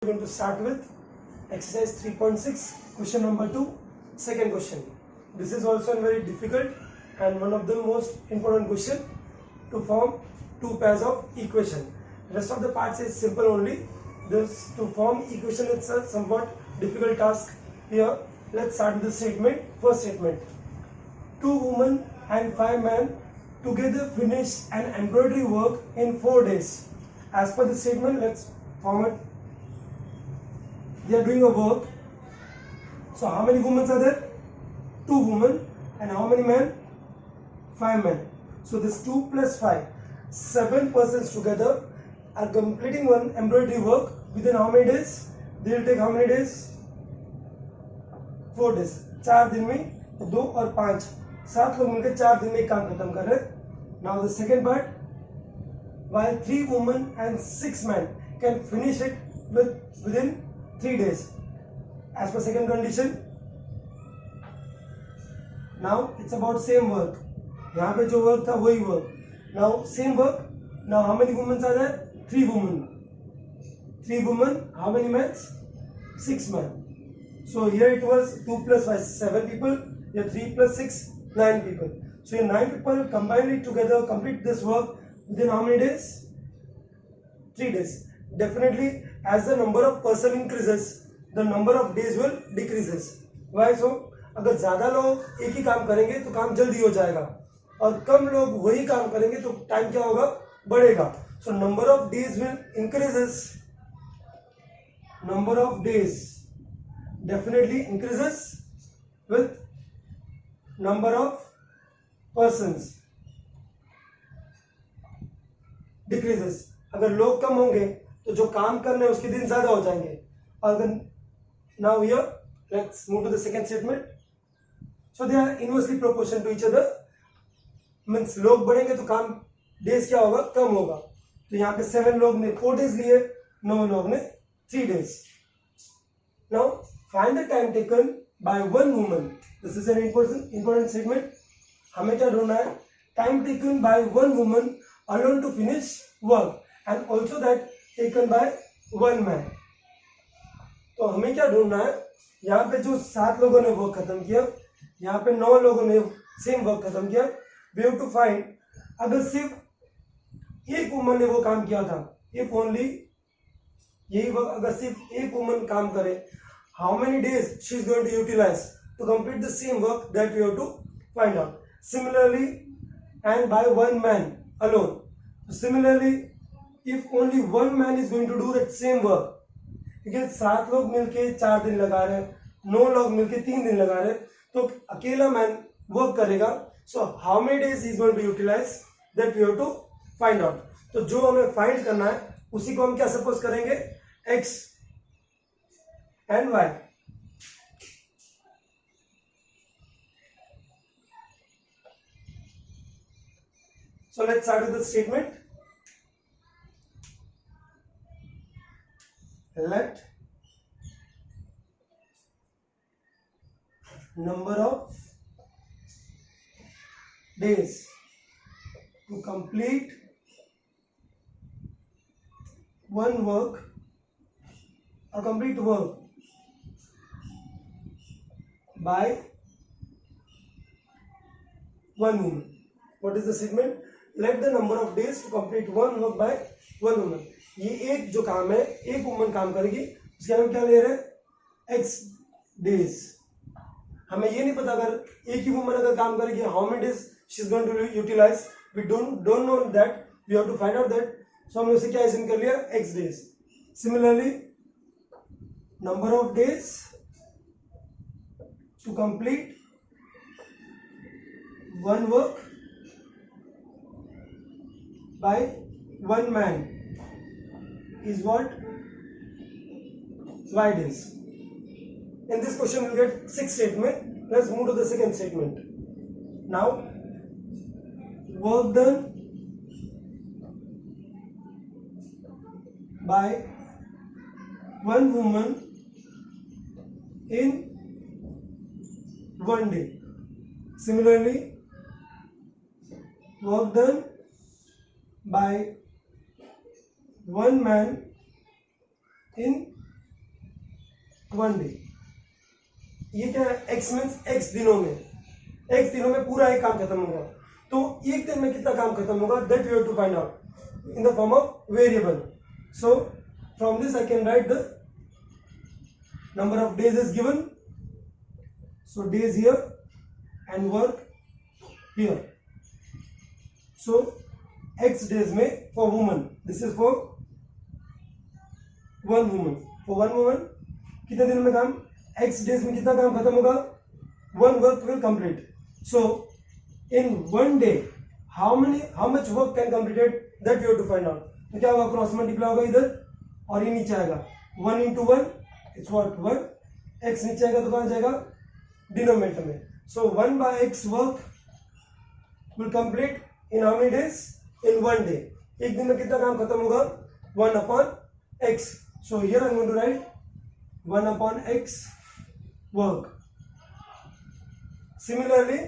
We're going to start with exercise 3.6, question number 2, second question. This is also very difficult and one of the most important question to form two pairs of equation. Rest of the parts is simple only. This to form equation it's a somewhat difficult task here. Let's start with the statement. First statement: 2 women and 5 men together finish an embroidery work in 4 days. As per the statement, let's form it. They are doing a work. So how many women are there? 2 women. And how many men? 5 men. So this 2 plus 5, 7 persons together are completing one embroidery work within how many days? They will take how many days? 4 days. 4 दिन में 2 और 5, 7 लोग मिलकर 4 दिन में काम खत्म कर रहे हैं. Now the second part, while 3 women and 6 men can finish it within 3 days. As per second condition. Now it's about same work. यहाँ पे जो work था वही work. Now same work. Now how many women are there? 3 women. 3 women. How many men? 6 men. So here it was 2 plus 5, 7 people. Here 3 plus 6, 9 people. So here 9 people combined together complete this work within how many days? 3 days. Definitely, as the number of person increases, the number of days will decreases. Why so? अगर ज्यादा लोग एक ही काम करेंगे तो काम जल्दी हो जाएगा और कम लोग वही काम करेंगे तो टाइम क्या होगा? बढ़ेगा. So number of days will increases. Number of days definitely increases with number of persons decreases. अगर लोग कम होंगे तो जो काम करने हैं उसके दिन ज्यादा हो जाएंगे. अगर now here let's move to the second statement. So they are inversely proportional to each other. Means लोग बढ़ेंगे तो काम डेज क्या होगा? कम होगा. तो यहाँ पे 7 लोग ने 4 days लिए, 9 लोग ने 3 days. Now find the time taken by one woman. This is an important statement. हमें क्या ढूंढना है? Time taken by one woman alone to finish work and also that taken by one man. तो हमें क्या ढूंढना है? यहाँ पे जो 7 लोगों ने वर्क खत्म किया, यहाँ पे 9 लोगों ने सेम वर्क खत्म किया. We have to find अगर सिर्फ एक वुमन ने वो काम किया था, if only यही वर्क अगर सिर्फ एक वुमन काम करे, how many days she is going to utilize to complete the same work? That we have to find out. Similarly, and by one man alone. Similarly, if only one man is going to do that same work, क्योंकि 7 लोग मिलके 4 दिन लगा रहे हैं, 9 लोग मिलके 3 दिन लगा रहे हैं, तो अकेला मैन वर्क करेगा. So how many days is going to utilize? That we have to find out. तो जो हमें फाइंड करना है उसी को हम क्या सपोज करेंगे? X and Y. So let's start with the statement. Let number of days to complete one work or complete work by one woman. What is the statement? Let the number of days to complete one work by one woman. ये एक जो काम है एक woman काम करेगी, उसके हम क्या ले रहे हैं? X days. हमें ये नहीं पता अगर एक ही वुमन अगर काम करेगी how many days she is going to utilize. We don't know that. We have to find out that. So हमने उसे क्या assume कर लिया? X days. Similarly, number of days to complete one work by one man is what? Y days. In this question we'll get 6 statement. Let's move to the second statement. Now work done by one woman in one day. Similarly, work done by one man in 1 day. ये क्या है, x means x दिनों में, x दिनों में पूरा एक काम खत्म होगा। तो एक दिन में कितना काम खत्म होगा, that you have to find out in the form of variable. So from this I can write the number of days is given, so days here and work here. So x days में for woman, this is for one woman, for one woman कितने दिन में काम, x days में कितना काम खत्म होगा, one work will complete. So in one day how much work can completed, that you have to find out. तो क्या होगा, क्रॉस मल्टीप्लाई होगा इधर और ये नीचे आएगा 1 into 1 it's what 1, x नीचे आएगा तो कहाँ जाएगा, डिनोमिनेटर में। सो 1 by x work will complete in how many days, in 1 day. एक दिन में कितना काम खत्म होगा, 1 upon x. So here I'm going to write 1 upon x work. Similarly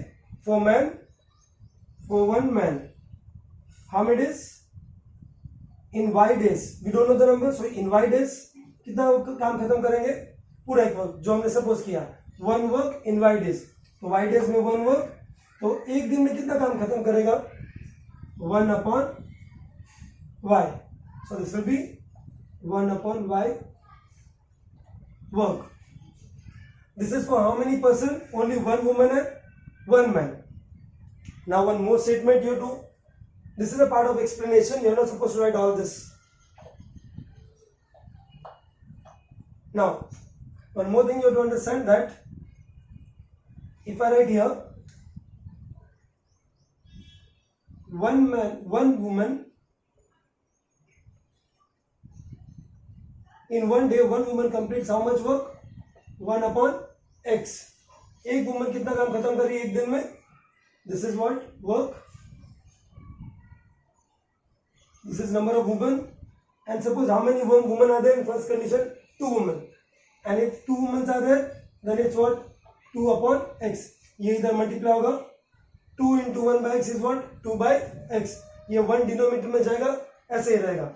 for man, for one man how many days, in y days we don't know the number, so in y days कितना काम खत्म करेंगे, पूरा एक work जो हमने suppose किया 1 work in Y days, तो वाई डेज में 1 वर्क, तो एक दिन में कितना काम खत्म करेगा, 1 upon y. So this will be 1 upon y work. This is for how many person, only one woman and one man. Now one more statement you do, this is a part of explanation, you are not supposed to write all this. Now, one more thing you have to understand, that if I write here one man, one woman, in 1 day one woman completes how much work, 1 upon x. एक woman कितना काम खत्म कर रही है एक दिन में, this is what work, this is number of women, and suppose how many women are there in first condition, 2 women, and if 2 women are there then it's what, 2 upon x. ये इधर मल्टीप्लाई होगा, 2 into 1 by x is what, 2 by x. ये 1 denominator में जाएगा, ऐसे ही रहेगा.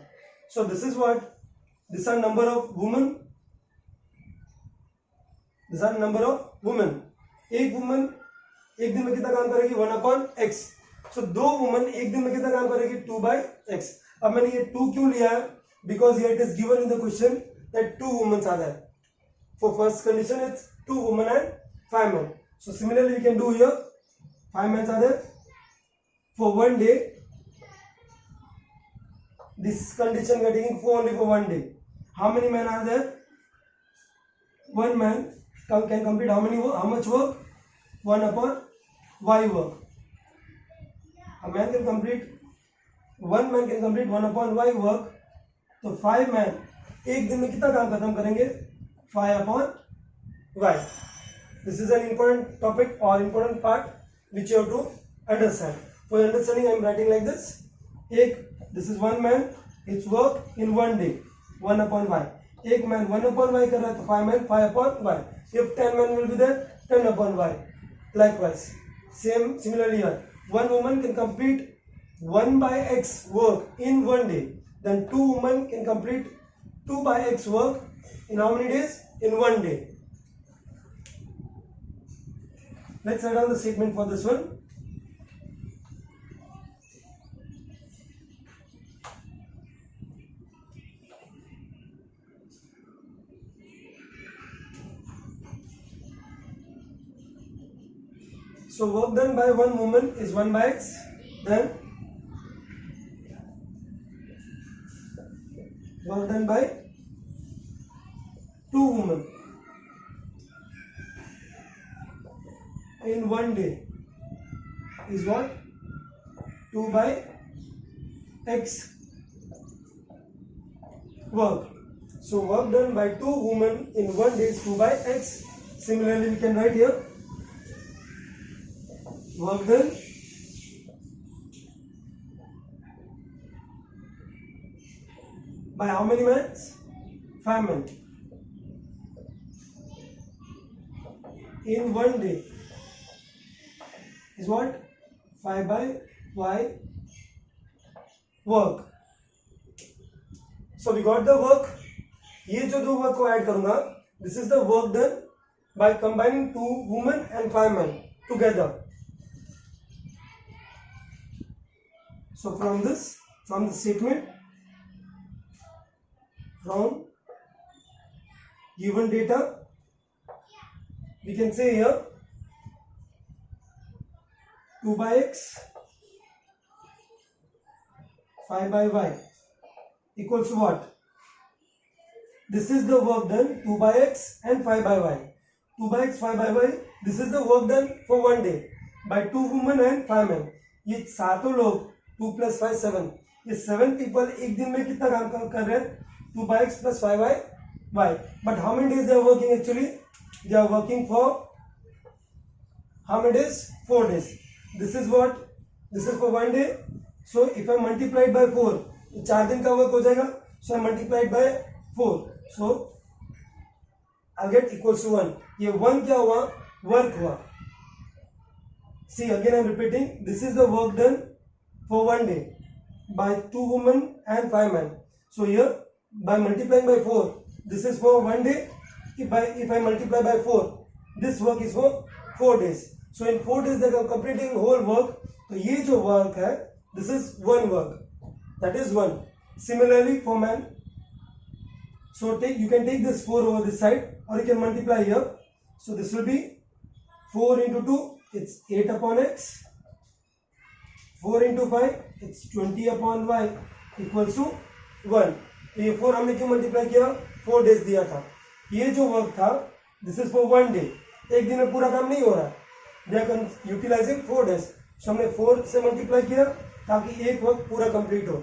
So this is what, these are number of women, these are number of women. एक woman एक दिन में कितना काम करेगी, 1 upon x. So 2 वुमन एक दिन में कितना काम करेगी, 2 by x. अब मैंने ये 2 क्यों लिया है, because here it is given in the question that 2 women are there. For first condition it's 2 women and 5 men. So similarly we can do here, 5 men are there. For 1 day, this condition we are taking for only for 1 day. How many men are there? 1 man can complete how much work, 1 upon y work. A man can complete, 1 man can complete 1 upon y work. तो 5 man एक दिन में कितना काम खत्म करेंगे, 5 upon y. This is an important topic or important part which you have to understand. For your understanding I am writing like this. This is 1 man, its work in 1 day, 1 upon y. एक man 1 upon y कर रहा है तो 5 man 5 upon y. If 10 men will be there, 10 upon y. Likewise, similarly here, 1 woman can complete 1 by x work in 1 day. Then 2 women can complete 2 by x work in how many days? In 1 day. Let's write down the statement for this one. So work done by 1 woman is 1 by x. Then work done by 2 women in 1 day is what? 2 by x work. So work done by 2 women in 1 day is 2 by x. Similarly, we can write here work done by how many men? 5 men in 1 day is what? 5 by y work. So we got the work. ये जो दो work को add करूंगा This is the work done by combining 2 women and 5 men together. So from the statement, from given data, we can say here 2 by x 5 by y equals to what? This is the work done 2 by x and 5 by y. 2 by x 5 by y, this is the work done for one day by 2 women and 5 men. ये सातों लोग 2 plus 5 7, ये 7 people एक दिन में कितना काम कर रहे हैं? 2 by x plus 5 by y. But how many days they are working actually? They are working for how many days? 4 days. This is what? This is for one day. So if I multiply it by 4, तो 4 दिन का work हो जाएगा. So I multiply it by 4. So I'll get equals to 1. ये 1 क्या हुआ? Work हुआ. See, again I'm repeating. This is the work done for one day by 2 women and 5 men. So here by multiplying by 4, this is for one day. If I multiply by 4, this work is for 4 days. So in 4 days they are completing whole work. तो ये जो work है, this is one work. That is 1. Similarly for man. So you can take this 4 over this side, or you can multiply here. So this will be 4 into 2, it's 8 upon x. 4 into 5, it's 20 upon y equals to 1. तो ये 4 हमने क्यों multiply किया? 4 days दिया था. ये जो work था, this is for one day. एक दिन में पूरा काम नहीं हो रहा. They are utilising 4 days. So हमने 4 से मल्टीप्लाई किया ताकि एक वर्क पूरा कंप्लीट हो.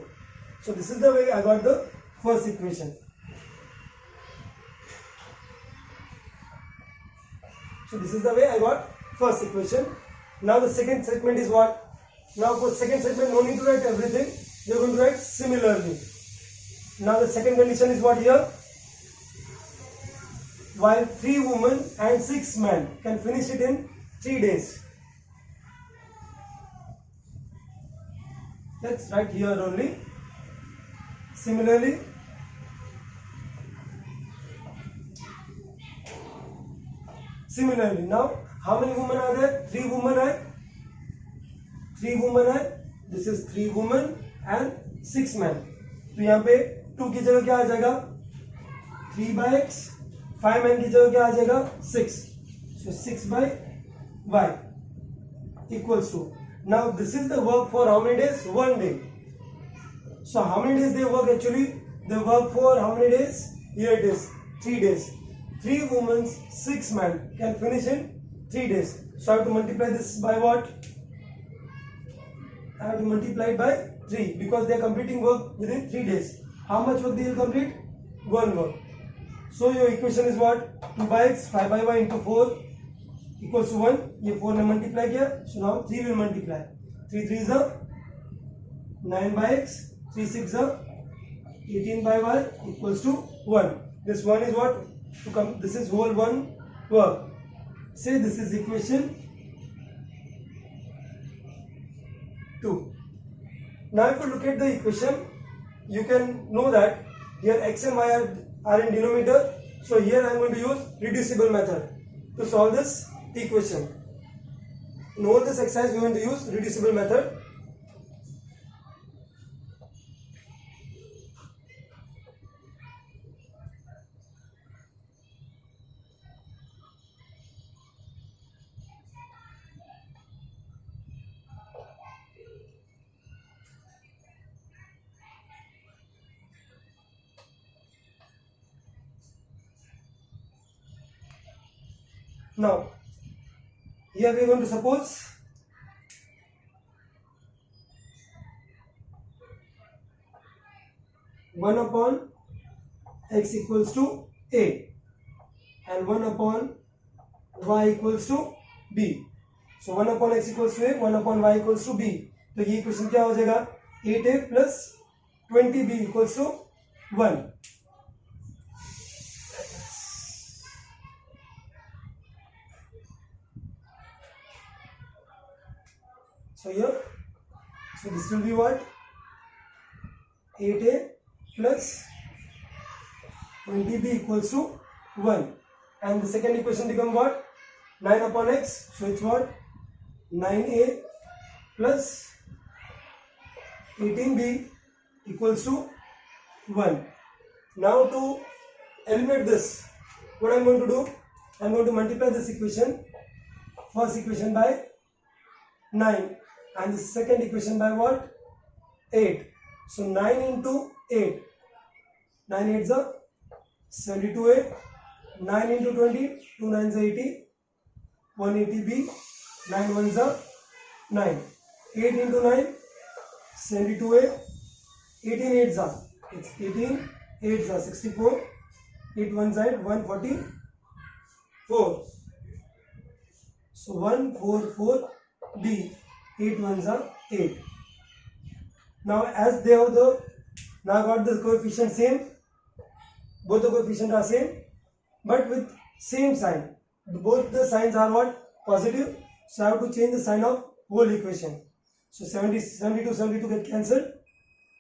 सो this is the way I got the first equation. So this is the way I got first equation. Now the second segment is what? Now for second segment, no need to write everything. We are going to write similarly. Now the second condition is what here? While 3 women and 6 men can finish it in 3 days. Let's write here only. Similarly, now how many women are there? 3 women are. 3 women are. This is 3 women and 6 men. तो यहाँ पे 2 की जगह क्या आ जाएगा? 3 by x. 5 men की जगह क्या आ जाएगा? 6. So 6 by y equals to. Now this is the work for how many days? 1 day. So how many days they work actually? They work for how many days? Here it is. 3 days. 3 women, 6 men can finish in 3 days. So I have to multiply this by what? I have to multiply it by 3 because they are completing work within 3 days. How much work they will complete? 1 work. So your equation is what? 2 by x 5 by y into 4 equals to 1. ये 4 ने multiply किया. So now 3 will multiply. 3 3 is 9 by x. 3 6 is 18 by y equals to 1. This 1 is what? To come, this is whole one work. Say this is equation 2. Now if you look at the equation, you can know that here x and y are in denominator. So here I am going to use reducible method to solve this equation. In all this exercise we are going to use reducible method. Now, here we are going to suppose one upon x equals to a and 1 upon y equals to b. So 1 upon x equals to a, 1 upon y equals to b. तो ये equation क्या हो जाएगा? 8a plus 20b equals to 1. So here, so this will be what? 8a plus 20b equals to 1. and the second equation become what? 9 upon x. So it's what? 9a plus 18b equals to 1. Now to eliminate this, what I am going to do? I am going to multiply this equation, first equation by 9 and the second equation by what? 8. So 9 into 8. 9 8s are 72a. 9 into 20. 2 9s are 80. 180b. 9 1s are 9. 8 into 9. 72a. 18 8s are. It's 18. 8s are 64. 8 1s are 144. So 144b. 8 1s are 8. Now as they have now got the coefficient same, both the coefficient are same, but with same sign. Both the signs are what? Positive. So I have to change the sign of whole equation. So 72 get cancelled.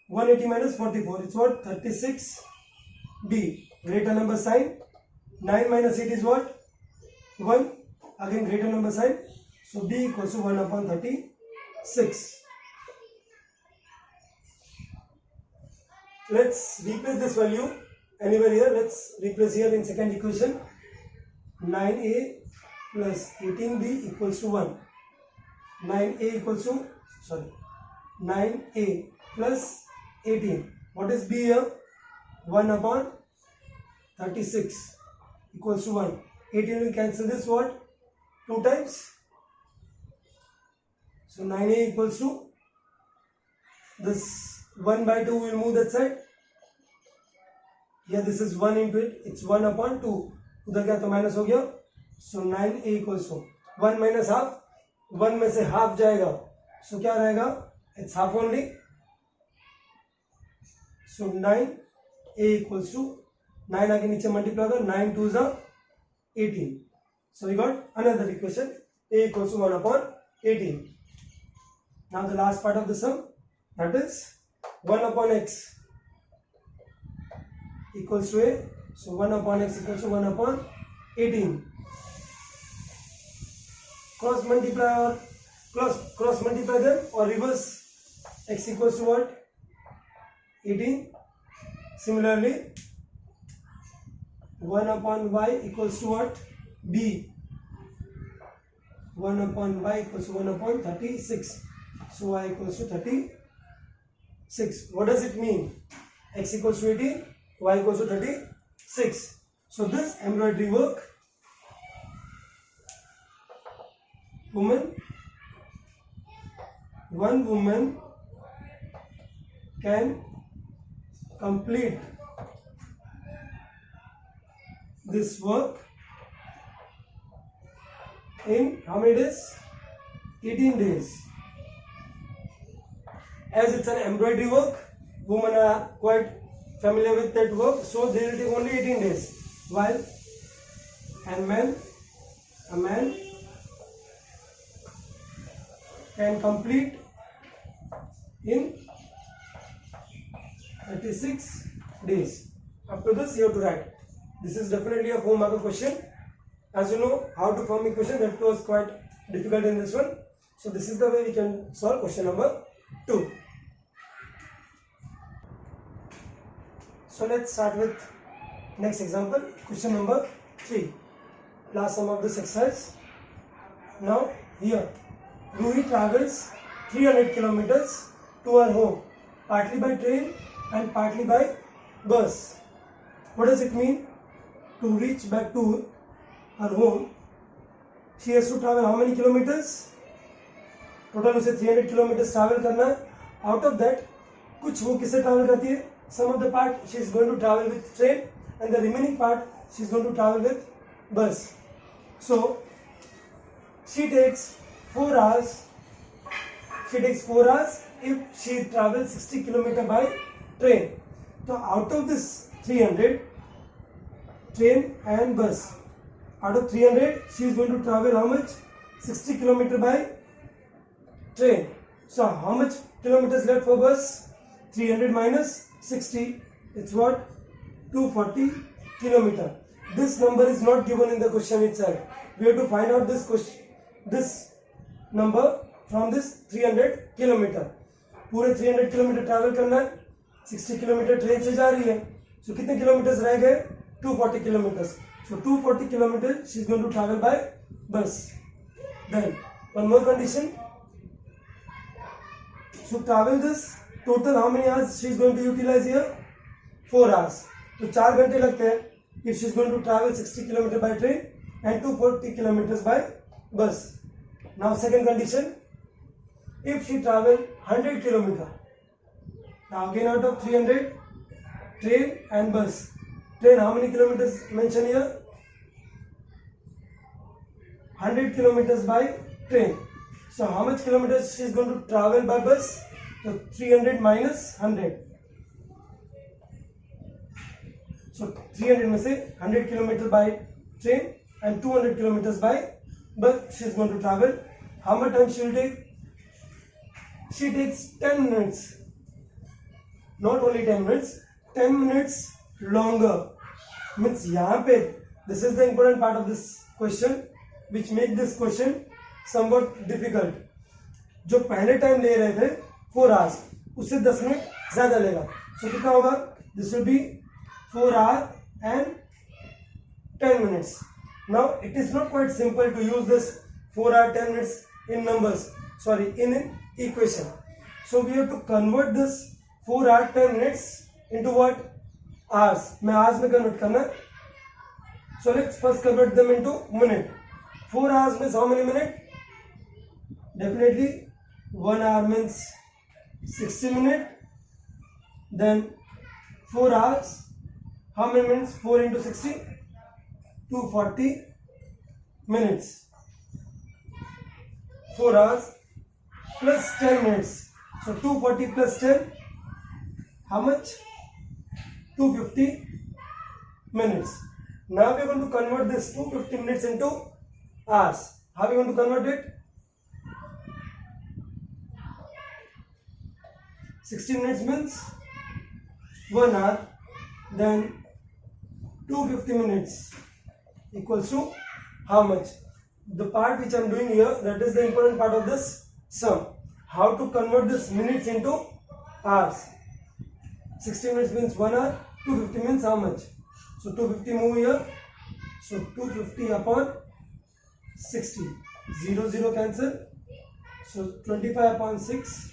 180 minus 44. It's what? 36b. Greater number sign. 9 minus 8 is what? 1. Again greater number sign. So b equals to 1 upon 36. Let's replace this value anywhere here. Let's replace here in second equation. 9a plus 18b equals to 1. 9a equals to, 9a plus 18. What is b here? 1 upon 36 equals to 1. 18 will cancel this what? 2 times. So 9a equals to, this 1 by 2 will move that side. Here this is 1 into it. It's 1 upon 2. उधर क्या तो minus हो गया. So 9a equals to 1 minus half. 1 में से half जाएगा. So क्या रहेगा? It's half only. So 9a equals to 9 आगे नीचे मल्टीप्लाई कर. 9 2s are 18. So we got another equation. A equals to 1 upon 18. Now the last part of the sum, that is 1 upon x equals to a. So 1 upon x equals to 1 upon 18. Cross multiply them or reverse. X equals to what? 18. Similarly 1 upon y equals to what? b. 1 upon y equals to 1 upon 36. So y equals to 36. What does it mean? X equals to 18, y equals to 36. So this embroidery work, one woman can complete this work in how many days? 18 days. As it's an embroidery work, women are quite familiar with that work, so they will take only 18 days. While a man can complete in 36 days. Up to this you have to write. This is definitely a 4-mark question. As you know how to form equation, that was quite difficult in this one. So this is the way we can solve question number 2. So let's start with next example, question number 3. Last sum of this exercise. Now here, Ruhi travels 300 kilometers to her home, partly by train and partly by bus. What does it mean? To reach back to her home, she has to travel how many kilometers? Total उसे 300 kilometers travel करना है. Out of that, कुछ वो किससे travel करती है? Some of the part she is going to travel with train, and the remaining part she is going to travel with bus. So she takes 4 hours. She takes 4 hours if she travels 60 km by train. So out of this 300, train and bus, out of 300 she is going to travel how much? 60 km by train. So how much kilometers left for bus? 300 minus 60, it's what? 240 km. this number is not given in the question itself. We have to find out this number from this 300 kilometer. पूरे 300 kilometre travel करना है, 60 kilometre train से जा रही है. सो कितने kilometres रह गए? 240 kilometers. So 240 kilometers she is going to travel by bus. Then one more condition. So travel this total how many hours she is going to utilize here? 4 hours. तो 4 घंटे लगते हैं if she is going to travel 60 kilometers by train and 240 kilometers by bus. Now second condition, if she travel 100 kilometers, now again out of 300, train and bus. Train how many kilometers mentioned here? 100 kilometers by train. So how much kilometers she is going to travel by bus? So 300 minus 100. So 300 में से 100 kilometers by train and 200 kilometers by bus she is going to travel. How much time she will take? She takes 10 minutes. Not only 10 minutes, 10 minutes longer. Means यहाँ पे this is the important part of this question which make this question somewhat difficult. जो पहले time ले रहे थे 4 hours उससे 10 minute ज्यादा लेगा. So कितना होगा? This will be 4 hours and 10 minutes. Now it is not quite simple to use this 4 hours 10 minutes in numbers. Sorry, in an equation. So we have to convert this 4 hours 10 minutes into what? Hours. मैं hours में convert करना है. So let's first convert them into minute. 4 hours means how many minutes? Definitely 1 hour means 60 minutes. Then 4 hours. How many minutes? 4 into 60? 240 minutes. 4 hours plus 10 minutes. So 240 plus 10. How much? 250 minutes. Now we are going to convert this 250 minutes into hours. How are we going to convert it? 60 minutes means 1 hour. Then 250 minutes equals to how much? The part which I am doing here, that is the important part of this sum. How to convert this minutes into hours? 60 minutes means 1 hour. 250 means how much? So 250 move here. So 250 upon 60. 0 0 cancel. So 25 upon 6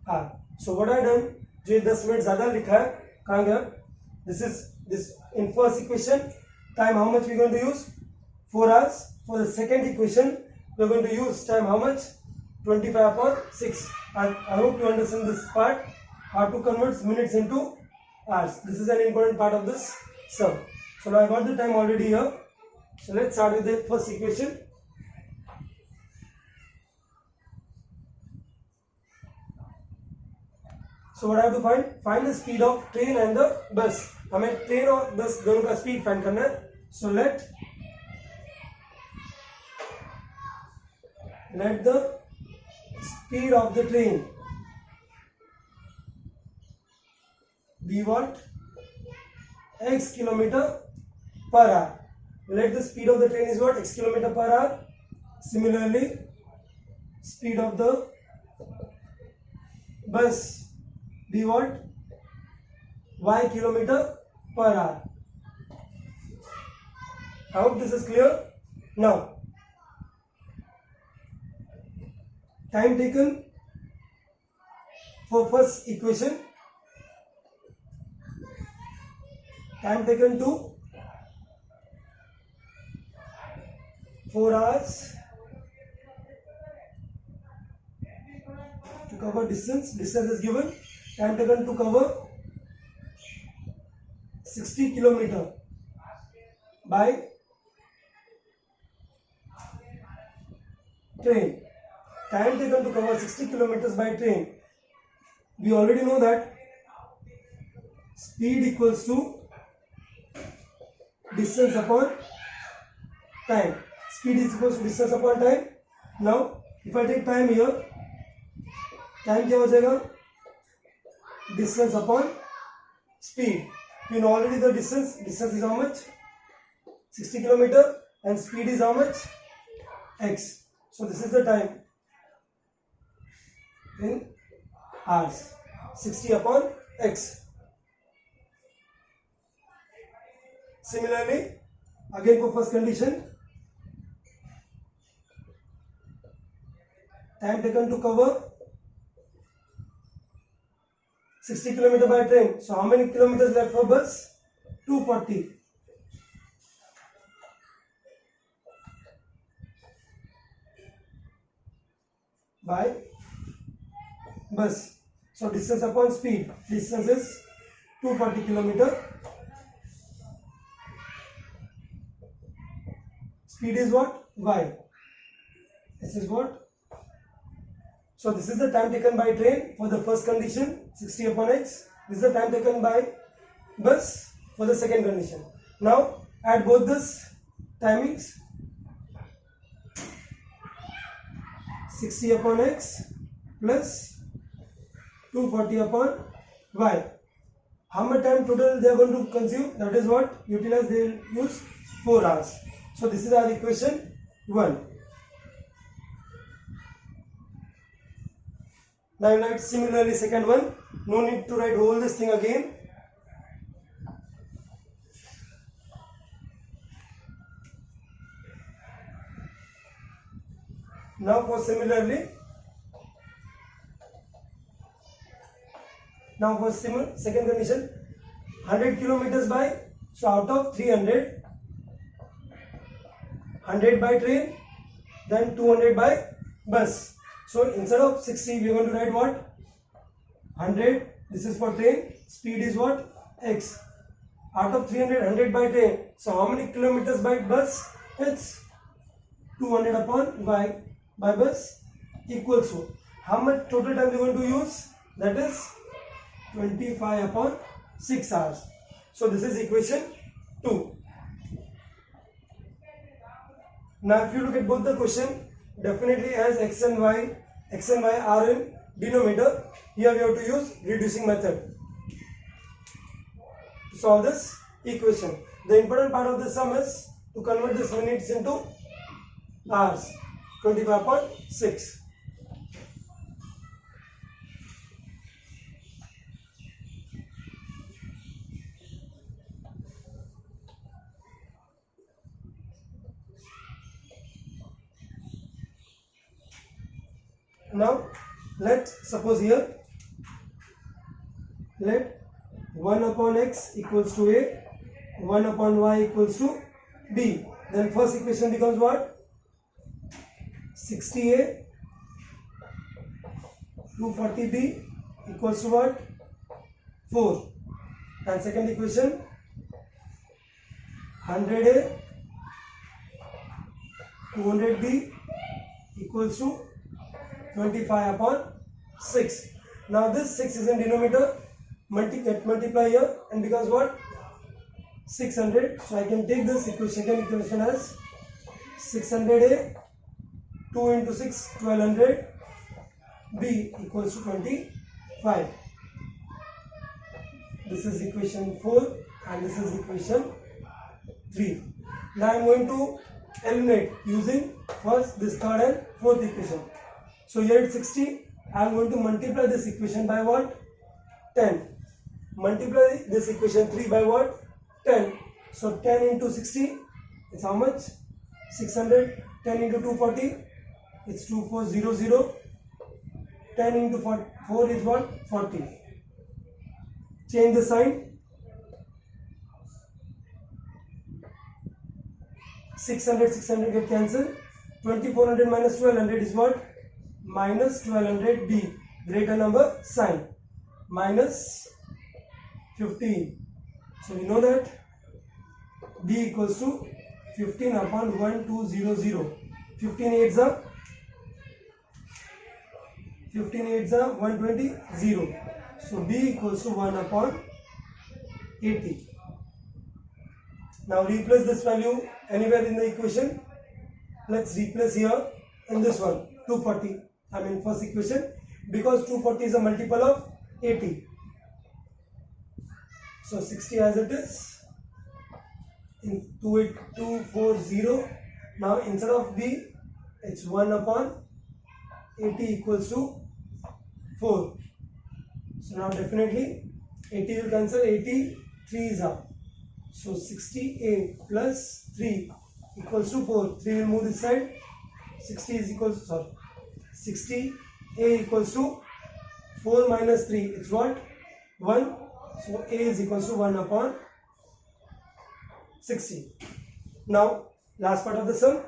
hour. So what I done? जो 10 minute ज्यादा लिखा है कहाँ गया? This in first equation time how much we are going to use? 4 hours. For the second equation we are going to use time how much? 25 upon 6. I hope you understand this part, how to convert minutes into hours. This is an important part of this sum. So now I got the time already here. So let's start with the first equation. So what I have to find? Find the speed of train and the bus. हमें train और बस दोनों का speed find करना है. So let the speed of the train be what? X kilometer per hour. Let the speed of the train is what? X kilometer per hour. Similarly, speed of the bus be what? Y kilometer per hour. I hope this is clear. Now, time taken for first equation. Time taken to 4 hours to cover distance. Distance is given. Time taken to cover 60 kilometer by train. Time taken to cover 60 kilometers by train. We already know that speed equals to distance upon time. Speed is equals to distance upon time. Now, if I take time here, time क्या हो जाएगा? Distance upon speed. You know already the distance. Distance is how much? 60 kilometer, and speed is how much? X. So this is the time in hours. 60 upon X. Similarly, again for first condition, time taken to cover 60 kilometer by train. So how many kilometers left for bus? 240. By bus. So distance upon speed. Distance is 240 kilometer. Speed is what? Y. This is what? So this is the time taken by train for the first condition, 60 upon X. This is the time taken by bus for the second condition. Now add both this timings. 60 upon X plus 240 upon Y. How much time total they are going to consume? That is what? Utilize, they will use 4 hours. So this is our equation 1. Now write similarly second one. No need to write all this thing again. Now for similarly, second condition, 100 kilometers by, so out of 300, 100 by train, then 200 by bus. So instead of 60, we are going to write what? 100, this is for train, speed is what? X. Out of 300, 100 by train. So how many kilometers by bus? It's 200 upon Y by bus equals to how much total time we are going to use? That is 25 upon 6 hours. So this is equation 2. Now if you look at both the question, definitely as x and y are in denominator, here we have to use reducing method to solve this equation. The important part of the sum is to convert this minutes into hours. 25.6. Now let suppose here, let 1 upon x equals to a, 1 upon y equals to b. Then first equation becomes what? 60a 240b equals to what? 4. And second equation, 100a 200b equals to 25 upon 6. Now this 6 is in denominator, multiply here and becomes what? 600. So I can take this equation as 600a 2 into 6, 1200 b equals to 25. This is equation 4 and this is equation 3. Now I am going to eliminate using first this third and fourth equation. So here it's 60. I am going to multiply this equation by what? 10. Multiply this equation 3 by what? 10. So 10 into 60, it's how much? 600. 10 into 240, it's 2400. 10 into 4 is what? 40. Change the sign. 600 get cancelled. 2400 minus 1200 is what? Minus 1200b. Greater number sign. Minus 15. So we know that b equals to 15 upon 1200. 15 8s are 120. 0. So b equals to 1 upon 80. Now replace this value anywhere in the equation. Let's replace here in this one 240. I mean first equation, because 240 is a multiple of 80. So 60 as it is in 28240. Now instead of b, it's 1 upon 80 equals to 4. So now definitely 80 will cancel, 80 3 is up. So 60a plus 3 equals to 4. 3 will move this side. 60 is equals to, sorry, 60a equals to 4 minus 3. It's what? 1. So a is equals to 1 upon 60. Now last part of the sum.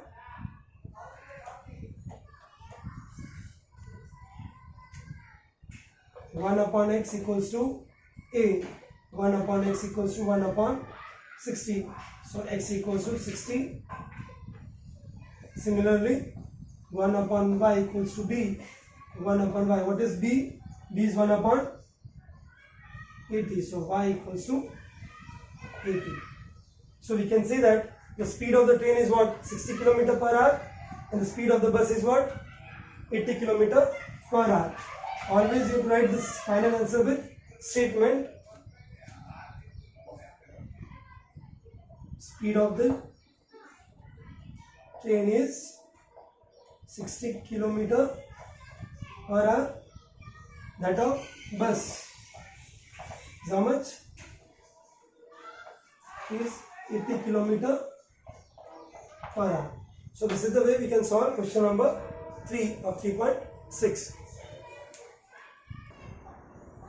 One upon x equals to a. 1 upon x equals to 1 upon 60. So x equals to 60. Similarly, 1 upon y equals to b. 1 upon y. What is b? b is 1 upon 80. So y equals to 80. So we can say that the speed of the train is what? 60 km per hour, and the speed of the bus is what? 80 km per hour. Always you write this final answer with statement. Speed of the train is 60 km per hour. That of bus is how much? Is 80 km per hour. So this is the way we can solve question number 3 of 3.6.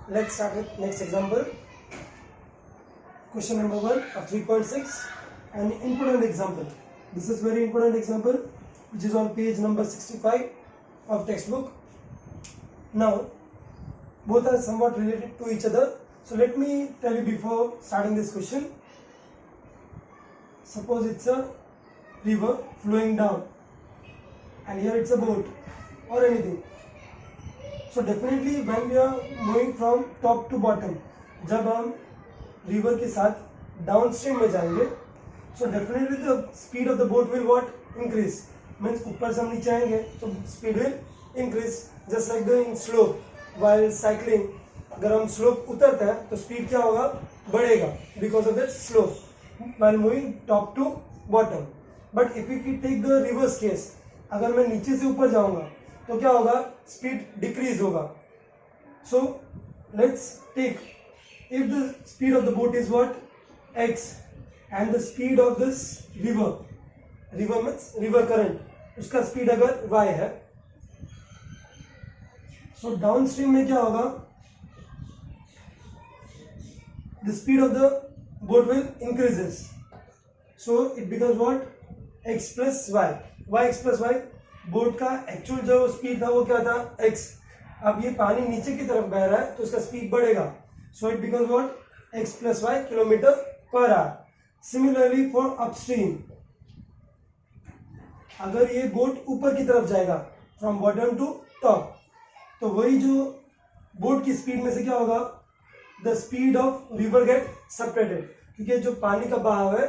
Let's start with next example. Question number 1 of 3.6, an important example. This is very important example which is on page number 65 of textbook. Now both are somewhat related to each other. So let me tell you before starting this question. Suppose it's a river flowing down and here it's a boat or anything. So definitely when we are moving from top to bottom, जब हम river के साथ downstream में जाएंगे, so definitely the speed of the boat will what? Increase. Means ऊपर से हम नीचे आएंगे, so speed will increase. Just like doing slope while cycling, अगर हम slope उतरते हैं तो speed क्या होगा? बढ़ेगा because of that slope while moving top to bottom. But if we take the reverse case, अगर मैं नीचे से ऊपर जाऊंगा तो क्या होगा? Speed decrease होगा. So let's take, if the speed of the boat is what? X, and the speed of this river means river current, उसका speed अगर y है, so downstream में क्या होगा? The speed of the boat will increases. So it becomes what? X plus y. X plus y. Boat का actual जो speed था वो क्या था? x. अब ये पानी नीचे की तरफ बह रहा है तो उसका स्पीड बढ़ेगा. So it becomes what? x plus y kilometre per our. Similarly for upstream, अगर ये बोट ऊपर की तरफ जाएगा फ्रॉम बॉटम टू टॉप, तो वही जो बोट की स्पीड में से क्या होगा? The speed of river get separated, क्योंकि जो पानी का बहाव है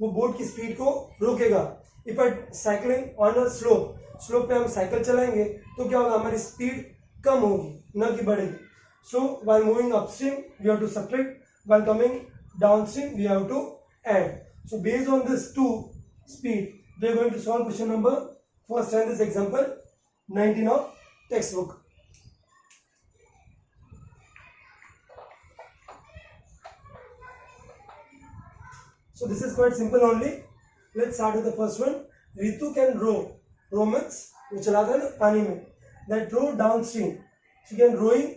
वो बोट की स्पीड को रोकेगा. If I cycling on a slope पे हम साइकिल चलाएंगे तो क्या होगा? हमारी स्पीड कम होगी, न कि बढ़ेगी. So while moving upstream we have to subtract, while coming downstream we have to add. So based on this two speed, we are going to solve question number first and this example 19 of textbook. So this is quite simple only. Let's start with the first one. Ritu can row. Row means वो चलाता है ना पानी में. That row downstream. She can rowing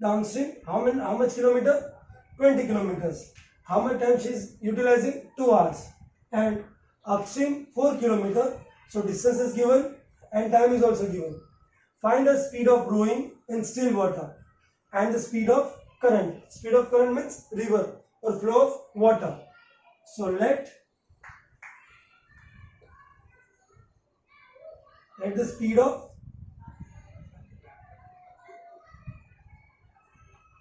downstream. How much kilometer? 20 kilometers. How much time she is utilizing? 2 hours. And upstream 4 kilometer. So distance is given and time is also given. Find the speed of rowing in still water and the speed of current. Speed of current means river or flow of water. So let the speed of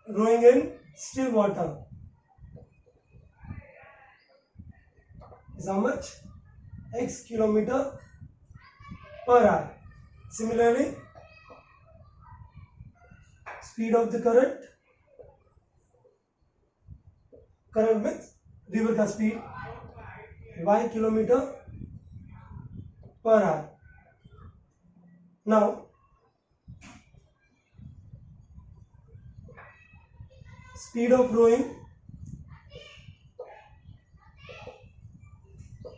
rowing in still water is how much? X kilometer per hour. Similarly, speed of the current means river का speed, y kilometer per hour. Now speed of rowing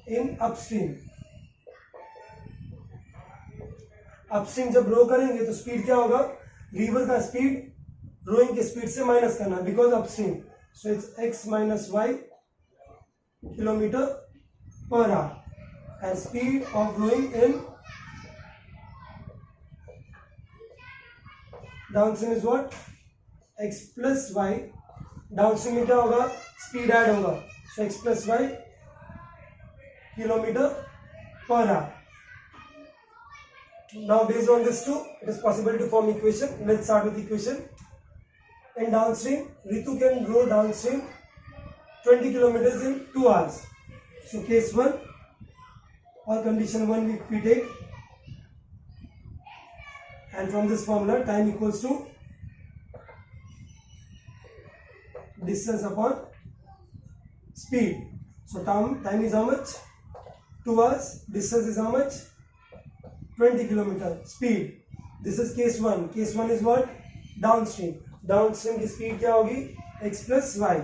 in upstream. Upstream जब row करेंगे तो speed क्या होगा, river का speed rowing के speed से minus करना because upstream. So it's x minus Y kilometre per hour and speed of rowing in downstream is what, x plus Y. Downstream में क्या होगा, स्पीड ऐड होगा. So x plus Y kilometre per hour. Now based on this two, it is possible to form equation. Let's start with equation. In downstream, Ritu can row downstream 20 kilometers in 2 hours. So case 1 or condition 1 we take, and from this formula time equals to distance upon speed. So time is how much, 2 hours. Distance is how much, 20 kilometer. Speed, this is case 1. Case 1 is what, downstream. Downstream की speed क्या होगी, x plus y.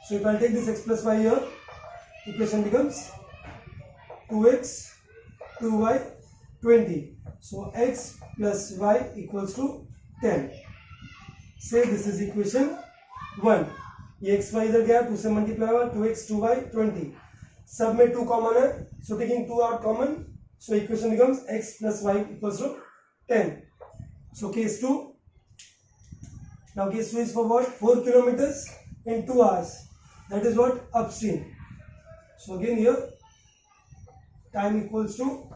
So if I take this x plus y here, equation becomes 2x 2y 20. So x plus y equals to 10. Say this is equation 1. ये x y इधर गया, 2 से multiply हुआ, 2x 2y 20. सब में 2 common है, so taking 2 out common, so equation becomes x plus y equals to 10. So case 2. Now case 2 is for what, 4 kilometers in 2 hours. That is what, upstream. So again here time equals to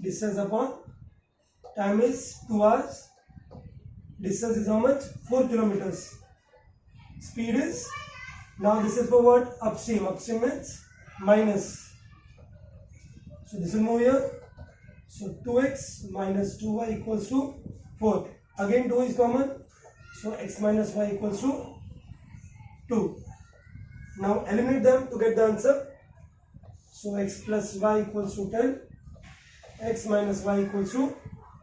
distance upon time is 2 hours. Distance is how much, 4 kilometers. Speed is, now this is for what, upstream. Upstream means minus. So this will move here. So 2x minus 2y equals to 4. Again 2 is common. So x minus y equals to 2. Now eliminate them to get the answer. So x plus y equals to 10. X minus y equals to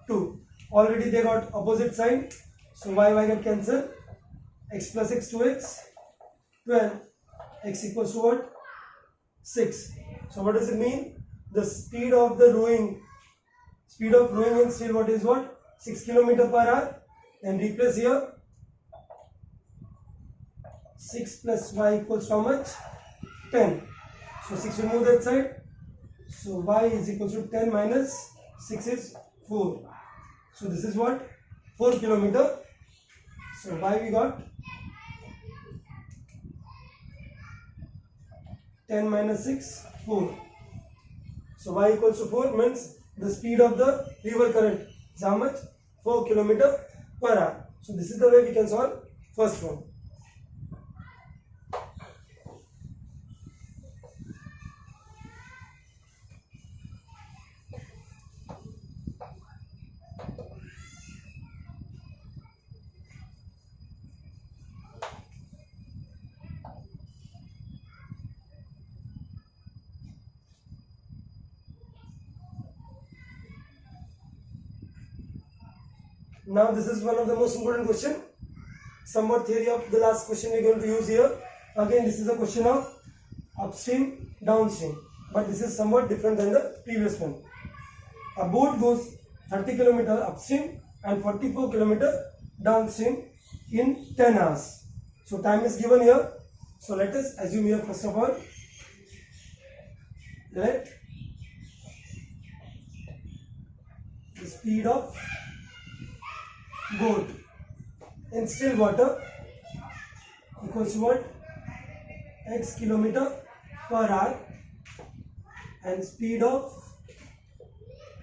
2. Already they got opposite sign. So y get cancelled. X plus x 2x 12. X equals to what, 6. So what does it mean? The speed of the rowing, speed of rowing in still what is what, 6 kilometer per hour. And replace here 6 plus y equals to how much, 10. So 6 will move that side. So y is equals to 10 minus 6 is 4. So this is what, 4 kilometer. So y we got 10 minus 6, 4. So y equals to 4 means the speed of the river current is how much, 4 kilometer per hour. So this is the way we can solve first one. Now this is one of the most important question. Somewhat theory of the last question we are going to use here. Again this is a question of upstream, downstream, but this is somewhat different than the previous one. A boat goes 30 km upstream and 44 km downstream in 10 hours. So time is given here. So let us assume here first of all, let the speed of boat in still water equals to what, x kilometer per hour, and speed of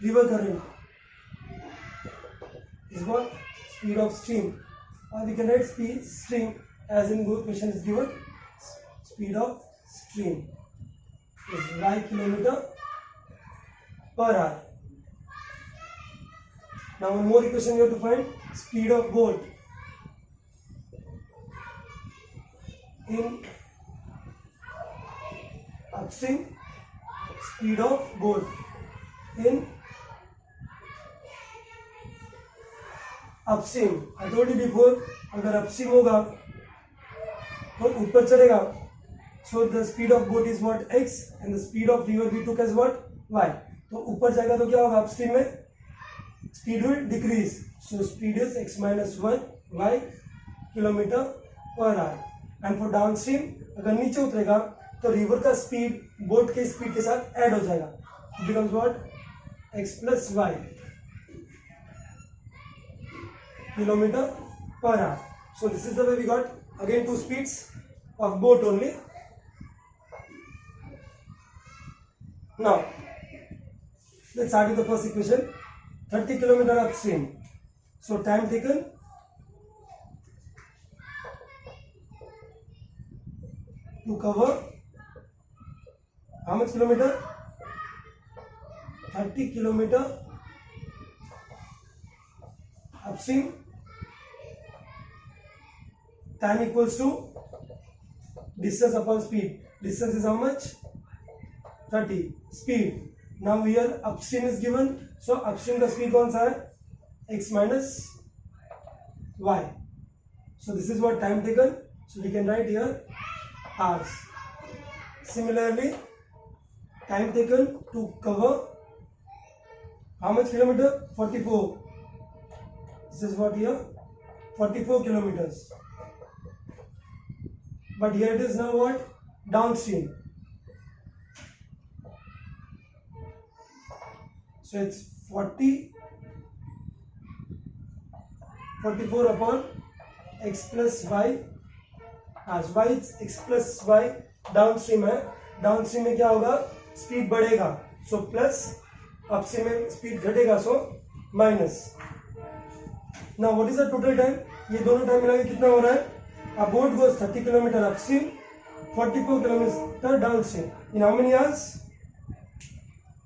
river current is what, speed of stream, or we can write speed stream as in both question is given. Speed of stream is y kilometer per hour. Now one more equation you have to find, speed of boat in upstream speed of boat in upstream. I told you before, अगर upstream होगा तो ऊपर चढ़ेगा. So the speed of boat is what? X, and the speed of river we took as what? Y. तो ऊपर जाएगा तो क्या होगा? upstream में speed will decrease. So speed is x minus 1 y kilometre per hour. And for downstream अगर नीचे उतरेगा तो रिवर का स्पीड बोट के स्पीड के साथ ऐड हो जाएगा. Becomes what? x plus Y kilometre per hour. So this is the way we got again two speeds of boat only. Now let's start with the first equation. 30 kilometer upstream. So time taken to cover how much kilometer? 30 kilometer upstream. Time equals to distance upon speed. Distance is how much? 30. Speed. Now here upstream is given, so upstream का speed कौन सा है? x minus y. So this is what time taken. So we can write here hours. Similarly, time taken to cover how much kilometer? 44. This is what here? 44 kilometers. But here it is now what? Downstream. So it's 44 upon x plus y. As y is x plus y downstream है. Downstream में क्या होगा? Speed बढ़ेगा, so plus. Upstream में speed घटेगा, so minus. Now what is the total time? ये दोनों time मिला के कितना हो रहा है? अ boat goes 30 kilometre upstream, 44 kilometre downstream. In how many hours?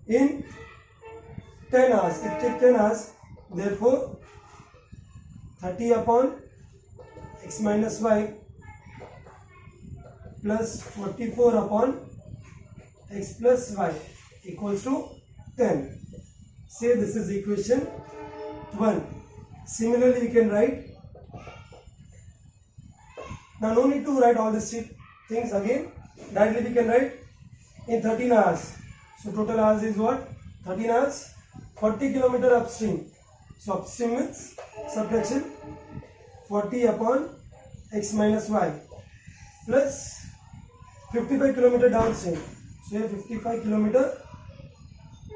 In 10 hours. It takes 10 hours. Therefore 30 upon x minus y plus 44 upon x plus y equals to 10. Say this is equation 1. Similarly we can write. Now no need to write all these things again. Directly we can write in 13 hours. So total hours is what? 13 hours. 40 kilometer upstream. So upstream means subtraction 40 upon x minus y plus 55 kilometer downstream. So here 55 kilometer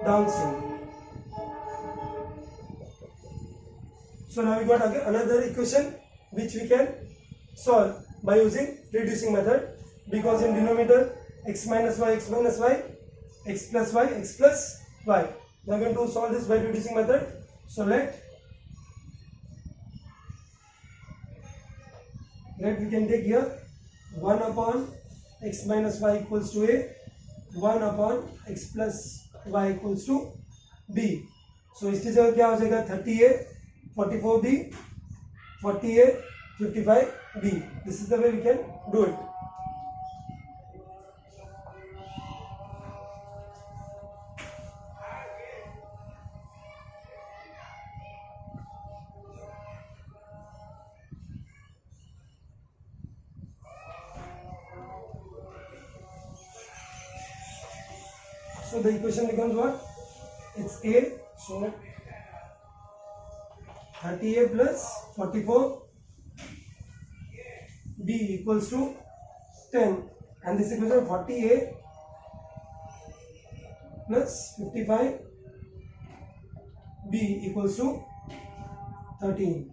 downstream. So now we got again another equation which we can solve by using reducing method, because in denominator x minus y, x plus y, x plus y. We are going to solve this by reducing method. So let we can take here 1 upon x minus y equals to a, 1 upon x plus y equals to b. So इसकी जगह क्या हो जाएगा? 30a, 44b, 40a, 55b. This is the way we can do it. So the equation becomes what? It's a, so 30a plus 44b equals to 10, and this equation 40a plus 55b equals to 13.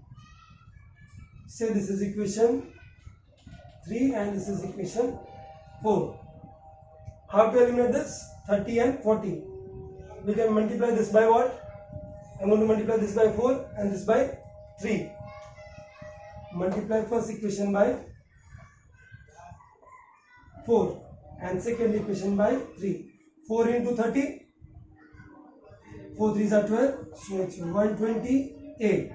Say this is equation 3 and this is equation 4. How to eliminate this? 30 and 40. We can multiply this by what? I'm going to multiply this by 4 and this by 3. Multiply first equation by 4 and second equation by 3. 4 into 30. 4 3s are 12. So it's 128.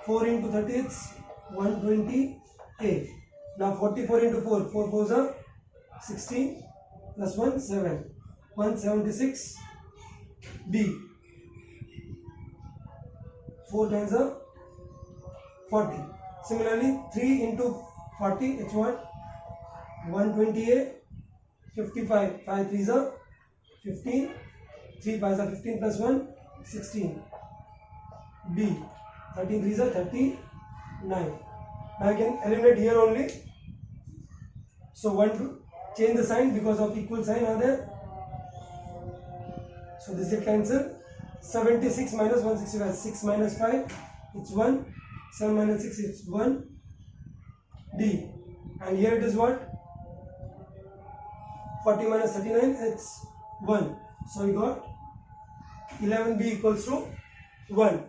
4 into 30 it's 128. Now 44 into 4, 4 4s are 16 plus 1 7, 176 B. 4 times are 40. Similarly 3 into 40, it's what? 128, 55, 5 3s are 15, 3 5s are 15 plus 1, 16 B. 13 3s are 39. Now I can eliminate here only. So 1 to change the sign because of equal sign are there. So this will cancel. 76 minus 165, 6 minus 5, it's 1. 7 minus 6, it's 1. D. And here it is what? 40 minus 39, it's 1. So we got 11B equals to 1.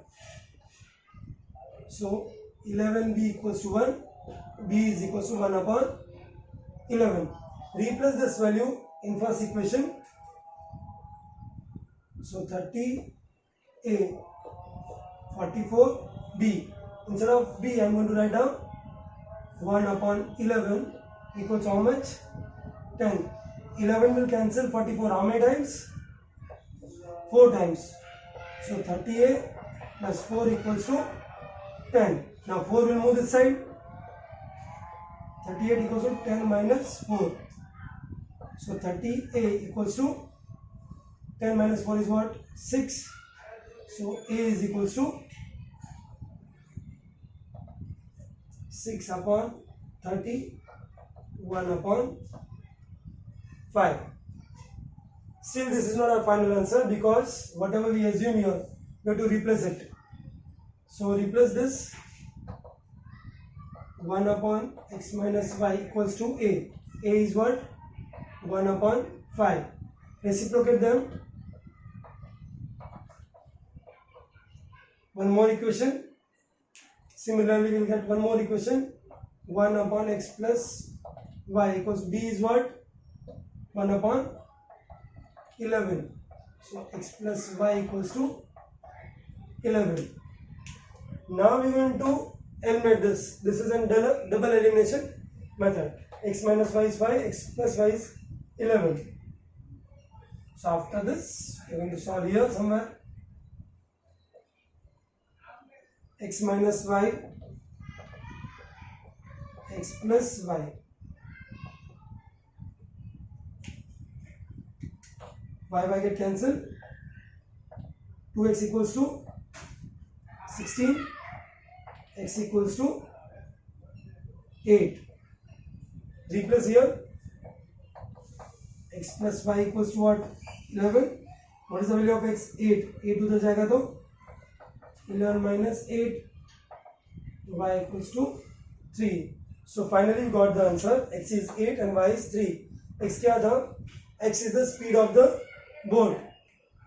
So 11B equals to 1. B is equals to 1 upon 11. Replace this value in first equation. So 30A, 44B. Instead of B, I am going to write down 1 upon 11 equals how much? 10. 11 will cancel 44 how many times? 4 times. So 30A plus 4 equals to 10. Now 4 will move this side. 38 equals to 10 minus 4. So 30A equals to 10 minus 4 is what? 6. So A is equals to 6 upon 30, 1 upon 5. Still this is not our final answer because whatever we assume here, we have to replace it. So replace this. 1 upon x minus y equals to a. A is what? 1 upon 5. Reciprocate them. One more equation. Similarly, we will get one more equation. 1 upon x plus y equals b is what? 1 upon 11. So x plus y equals to 11. Now we are going to eliminate this. This is a double elimination method. X minus y is 5, x plus y is 11. So after this, we are going to solve here somewhere. X minus y, x plus y. Y get cancelled. 2x equals to 16. X equals to 8. Replace here. X plus y equals to what? 11. What is the value of x? 8. 8 उधर जाएगा तो 11 minus 8. Y equals to 3. So finally we got the answer. X is 8 and y is 3. X क्या था? X is the speed of the boat.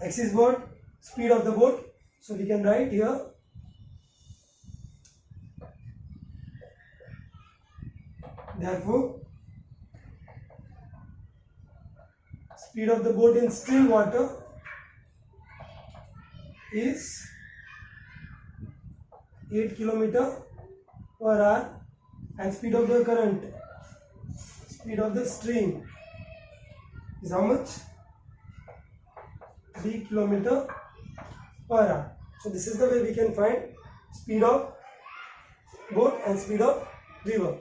X is what? Speed of the boat. So we can write here. Therefore, speed of the boat in still water is 8 km per hour, and speed of the current, speed of the stream is how much? 3 km per hour. So this is the way we can find speed of boat and speed of river.